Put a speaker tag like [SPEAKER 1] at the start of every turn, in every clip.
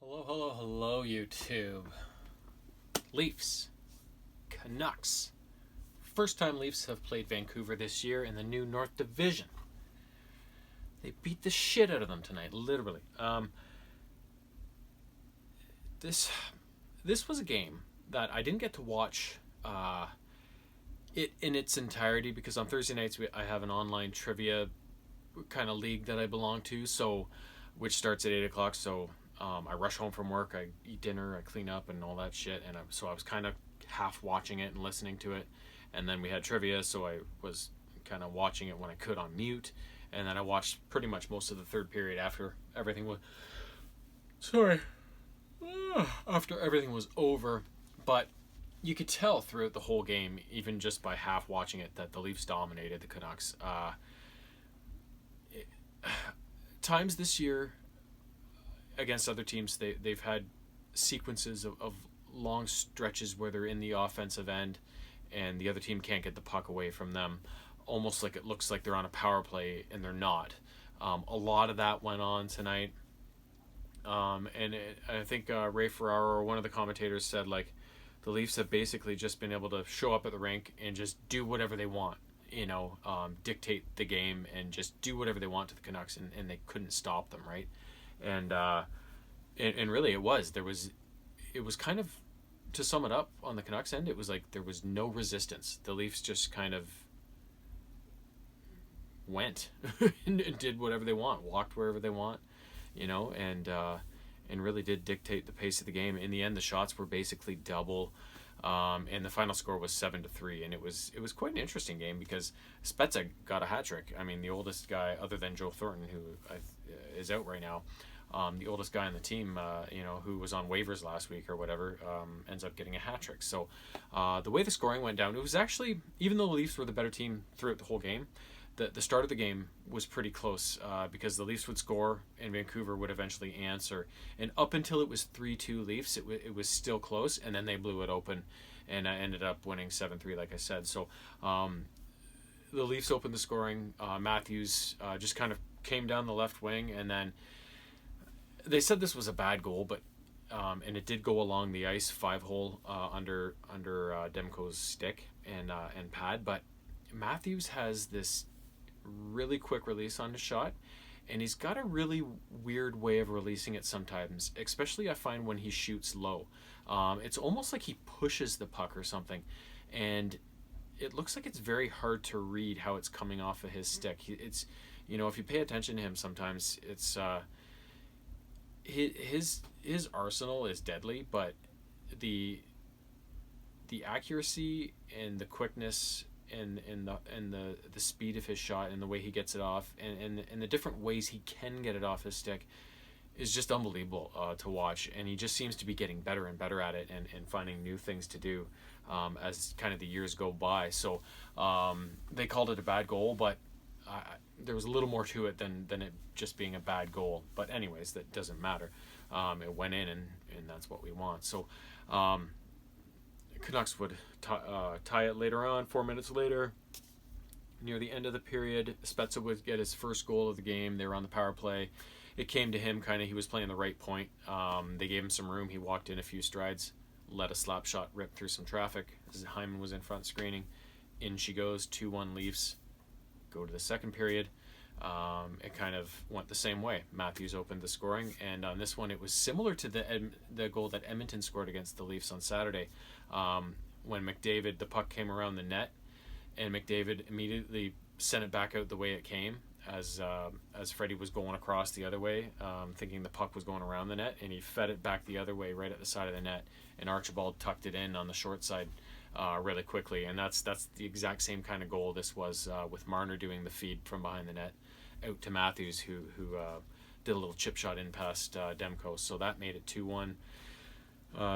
[SPEAKER 1] Hello, hello, hello, YouTube. Leafs. Canucks. First time Leafs have played Vancouver this year in the new North Division. They beat the shit out of them tonight, literally. This was a game that I didn't get to watch it in its entirety because on Thursday nights I have an online trivia kind of league that I belong to, which starts at 8 o'clock. So I rush home from work, I eat dinner, I clean up and all that shit, and so I was kind of half watching it and listening to it, and then we had trivia, so I was kind of watching it when I could on mute, and then I watched pretty much most of the third period after everything was after everything was over. But you could tell throughout the whole game, even just by half watching it, that the Leafs dominated the Canucks. Times this year against other teams, they've had sequences of long stretches where they're in the offensive end and the other team can't get the puck away from them, almost like it looks like they're on a power play and they're not. A lot of that went on tonight. I think Ray Ferraro, one of the commentators, said like the Leafs have basically just been able to show up at the rink and just do whatever they want, dictate the game and just do whatever they want to the Canucks, and they couldn't stop them, right? And really it was kind of, to sum it up on the Canucks end, it was like there was no resistance. The Leafs just kind of went and did whatever they want, walked wherever they want, and really did dictate the pace of the game. In the end, the shots were basically double, and the final score was 7-3, and it was quite an interesting game because Spezza got a hat trick. I mean, the oldest guy other than Joe Thornton, who is out right now. The oldest guy on the team, who was on waivers last week or whatever, ends up getting a hat trick. So the way the scoring went down, it was actually, even though the Leafs were the better team throughout the whole game, the start of the game was pretty close because the Leafs would score and Vancouver would eventually answer. And up until it was 3-2 Leafs, it was still close, and then they blew it open and ended up winning 7-3, like I said. So the Leafs opened the scoring. Matthews just kind of came down the left wing, and then they said this was a bad goal, but and it did go along the ice, 5-hole under Demko's stick and pad. But Matthews has this really quick release on his shot, and he's got a really weird way of releasing it sometimes, especially I find when he shoots low. It's almost like he pushes the puck or something, and it looks like it's very hard to read how it's coming off of his stick. It's, if you pay attention to him sometimes, it's his arsenal is deadly, but the accuracy and the quickness and the speed of his shot and the way he gets it off and the different ways he can get it off his stick is just unbelievable to watch. And he just seems to be getting better and better at it and finding new things to do as kind of the years go by. So they called it a bad goal, but there was a little more to it than it just being a bad goal. But anyways, that doesn't matter. It went in, and that's what we want. So Canucks would tie it later on, 4 minutes later. Near the end of the period, Spezza would get his first goal of the game. They were on the power play. It came to him kind of, he was playing the right point. They gave him some room. He walked in a few strides, let a slap shot rip through some traffic. Hyman was in front screening. In she goes, 2-1 Leafs. Go to the second period. It kind of went the same way. Matthews opened the scoring, and on this one it was similar to the goal that Edmonton scored against the Leafs on Saturday, when McDavid, the puck came around the net, and McDavid immediately sent it back out the way it came as Freddie was going across the other way, thinking the puck was going around the net, and he fed it back the other way right at the side of the net, and Archibald tucked it in on the short side really quickly. And that's the exact same kind of goal this was, with Marner doing the feed from behind the net out to Matthews, who did a little chip shot in past Demko. So that made it 2-1.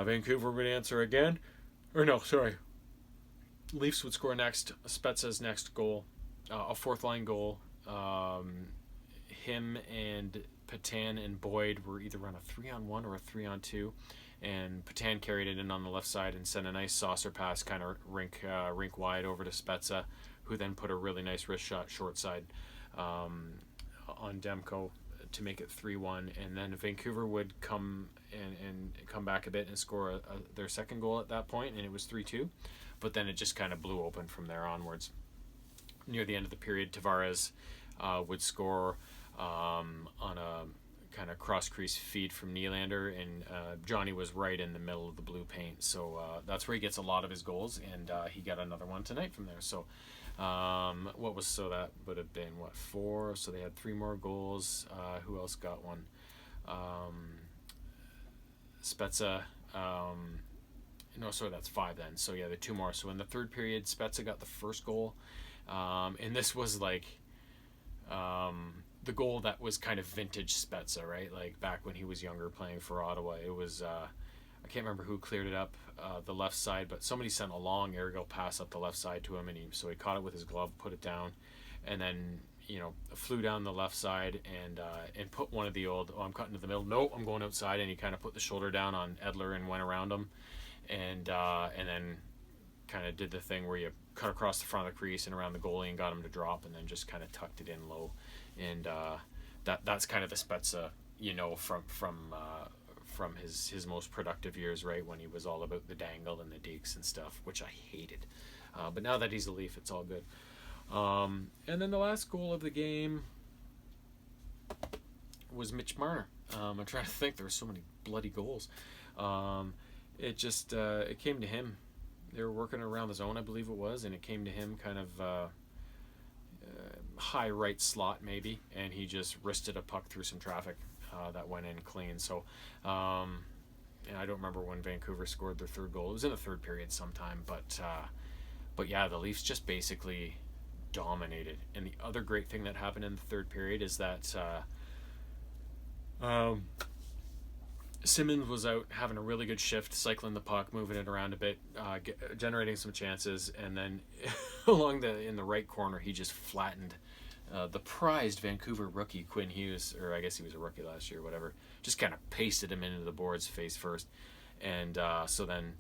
[SPEAKER 1] Vancouver would answer again. Or no, sorry. Leafs would score next. Spezza's next goal, a fourth line goal. Him and Patan and Boyd were either on a 3-on-1 or a 3-on-2. And Patan carried it in on the left side and sent a nice saucer pass kind of rink wide over to Spezza, who then put a really nice wrist shot short side on Demko to make it 3-1, and then Vancouver would come and come back a bit and score their second goal at that point, and it was 3-2. But then it just kind of blew open from there onwards. Near the end of the period, Tavares would score on a kind of cross-crease feed from Nylander, and Johnny was right in the middle of the blue paint. So that's where he gets a lot of his goals, and he got another one tonight from there. So that would have been, 4? So they had 3 more goals. Who else got one? Spezza. No, sorry, that's 5 then. So yeah, the 2 more. So in the third period, Spezza got the first goal. And this was like the goal that was kind of vintage Spezza, right? Like back when he was younger playing for Ottawa. It was, I can't remember who cleared it up the left side, but somebody sent a long aerial pass up the left side to him, and so he caught it with his glove, put it down, and then, flew down the left side and put one of the old, I'm cutting to the middle, no, I'm going outside, and he kind of put the shoulder down on Edler and went around him, and then kind of did the thing where you cut across the front of the crease and around the goalie and got him to drop, and then just kind of tucked it in low, and that's kind of the Spezza, from his most productive years, right, when he was all about the dangle and the dekes and stuff, which I hated. But now that he's a Leaf, it's all good. And then the last goal of the game was Mitch Marner. I'm trying to think. There were so many bloody goals. It came to him. They were working around the zone, I believe it was, and it came to him kind of high right slot maybe, and he just wristed a puck through some traffic that went in clean. So and I don't remember when Vancouver scored their third goal. It was in the third period sometime, but yeah, the Leafs just basically dominated. And the other great thing that happened in the third period is that Simmons was out having a really good shift, cycling the puck, moving it around a bit, generating some chances, and then in the right corner, he just flattened the prized Vancouver rookie Quinn Hughes, or I guess he was a rookie last year, whatever, just kind of pasted him into the boards face first. And so then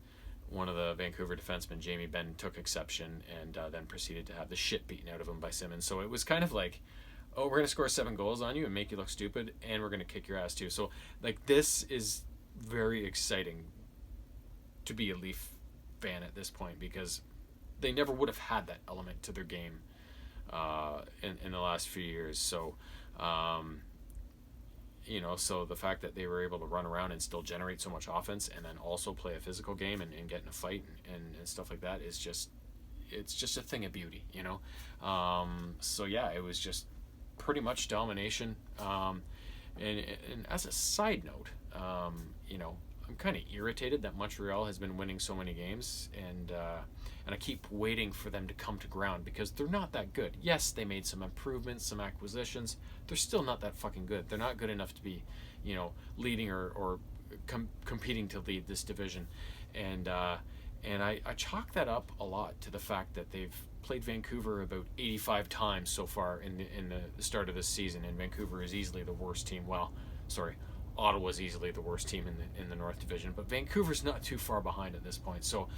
[SPEAKER 1] one of the Vancouver defensemen, Jamie Benn, took exception and then proceeded to have the shit beaten out of him by Simmons. So it was kind of like, oh, we're going to score 7 goals on you and make you look stupid, and we're going to kick your ass too. So, like, this is very exciting to be a Leaf fan at this point, because they never would have had that element to their game in the last few years. So, so the fact that they were able to run around and still generate so much offense and then also play a physical game and get in a fight and stuff like that is just, it's just a thing of beauty, So, yeah, it was just pretty much domination. And as a side note, I'm kind of irritated that Montreal has been winning so many games, and I keep waiting for them to come to ground, because they're not that good. Yes, they made some improvements, some acquisitions. They're still not that fucking good. They're not good enough to be, leading or competing to lead this division. And I chalk that up a lot to the fact that they've played Vancouver about 85 times so far in the start of this season, and Vancouver is easily the worst team. Well, sorry, Ottawa's easily the worst team in the North Division, but Vancouver's not too far behind at this point. So,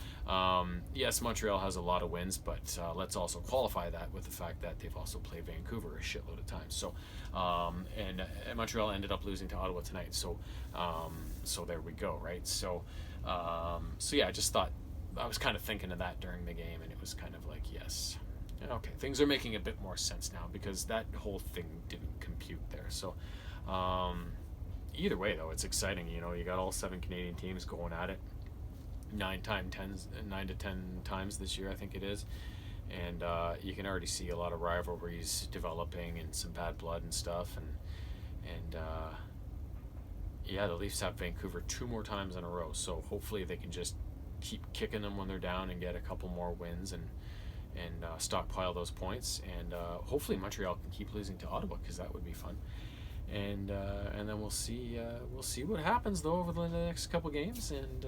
[SPEAKER 1] yes, Montreal has a lot of wins, but let's also qualify that with the fact that they've also played Vancouver a shitload of times. So, and Montreal ended up losing to Ottawa tonight. So, so there we go, right? So, yeah, I just thought, I was kind of thinking of that during the game, and it was kind of like, yes, okay, things are making a bit more sense now, because that whole thing didn't compute there. So, either way, though, it's exciting. You got all 7 Canadian teams going at it 9 to 10 times this year, I think it is, and you can already see a lot of rivalries developing and some bad blood and stuff, and yeah, the Leafs have Vancouver 2 more times in a row, so hopefully they can just keep kicking them when they're down and get a couple more wins and stockpile those points, and hopefully Montreal can keep losing to Ottawa, because that would be fun. And then we'll see what happens though over the next couple games, and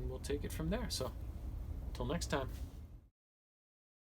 [SPEAKER 1] we'll take it from there. So, till next time.